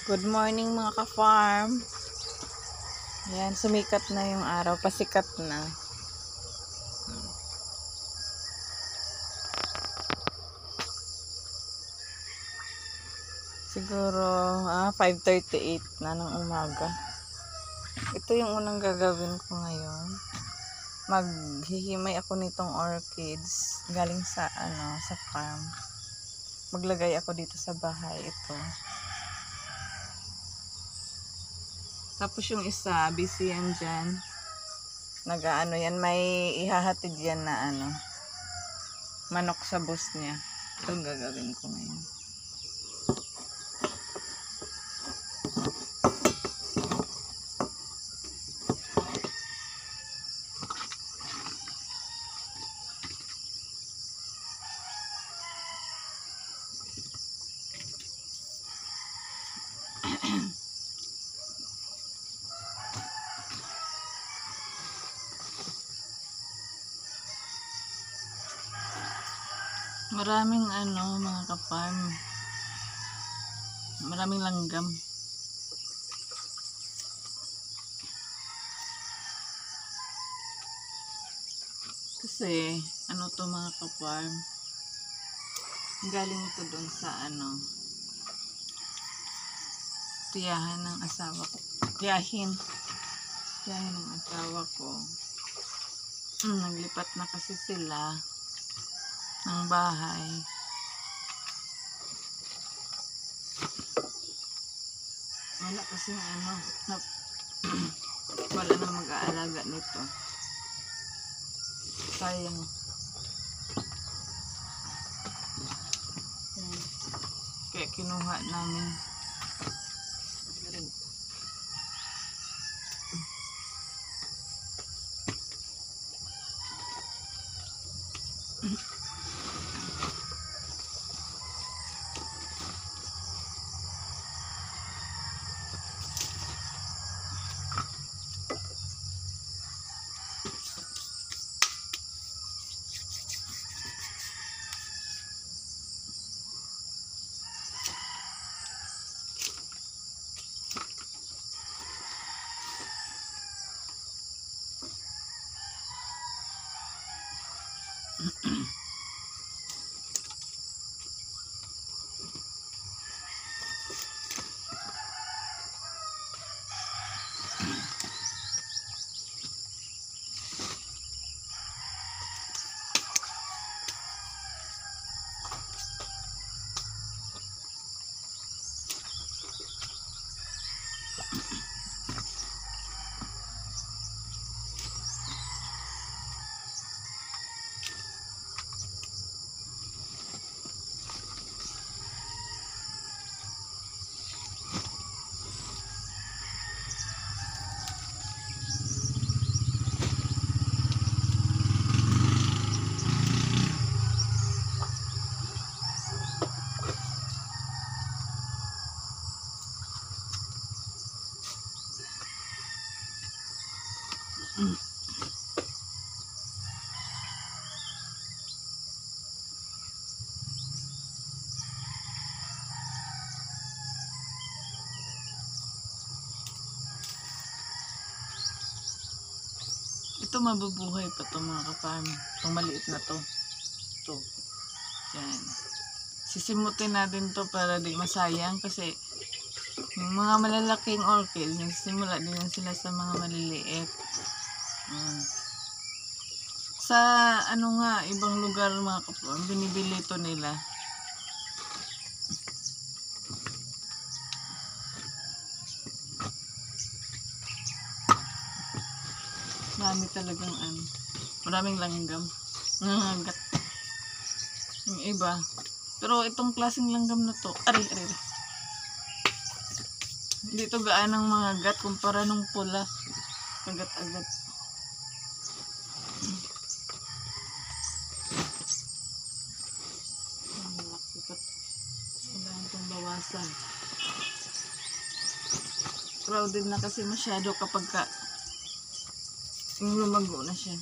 Good morning mga ka-farm. Yan, sumikat na yung araw, pasikat na. Siguro 5:38 na ng umaga. Ito yung unang gagawin ko ngayon. Maghihimay ako nitong orchids galing sa sa farm. Maglagay ako dito sa bahay ito. Tapos yung isa, busy yan dyan. Nag-ano yan, may ihahatid yan na manok sa bus niya. Ito ang gagawin ko ngayon. Maraming mga ka-farm. Maraming langgam. Kasi to mga ka-farm. Galing ito doon sa tiyahan ng asawa ko. Tiyahin ng asawa ko. Naglipat na kasi sila ng bahay. Wala kasi wala na mag-aalaga nito. Sayang. Kaya kinuha namin. Ito mabubuhay pa to mga ka-farm. Itong maliit na to. Ito. Yan. Sisimutin natin to para di masayang kasi yung mga malalaking orchids, nagsimula din sila sa mga maliliit. Sa ibang lugar mga ka-farm, binibili to nila. Marami talagang maraming langgam. Nangangagat. Yung iba. Pero itong klaseng langgam na to, ari. Hindi to gaanang mga gat kumpara nung pula. Kagat-agat. Kailangan itong bawasan. Crowded na kasi masyado kapag yung lumago na siya.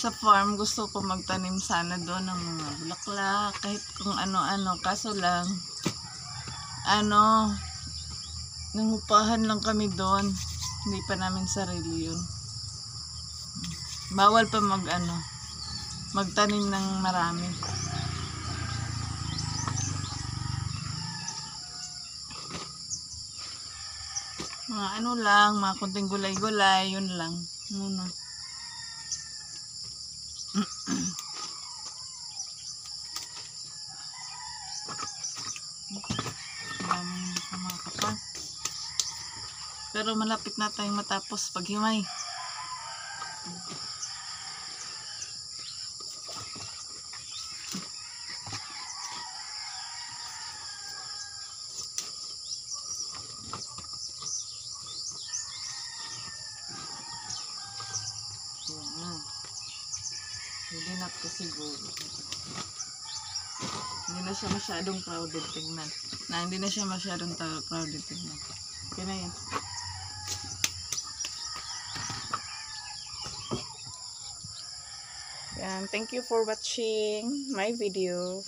sa farm, gusto ko magtanim sana doon ng mga bulaklak, kahit kung ano-ano. Kaso lang, nangupahan lang kami doon. Hindi pa namin sarili yun. Bawal pa magtanim ng marami. Mga mga kunting gulay-gulay, yun lang. Muna. Mga kapal. Pero malapit na tayong matapos paghimay. Hindi na to siguro. Hindi na siya masyadong crowded tignan. Hindi na siya masyadong crowded tignan. Okay na yan. Yan. Thank you for watching my video.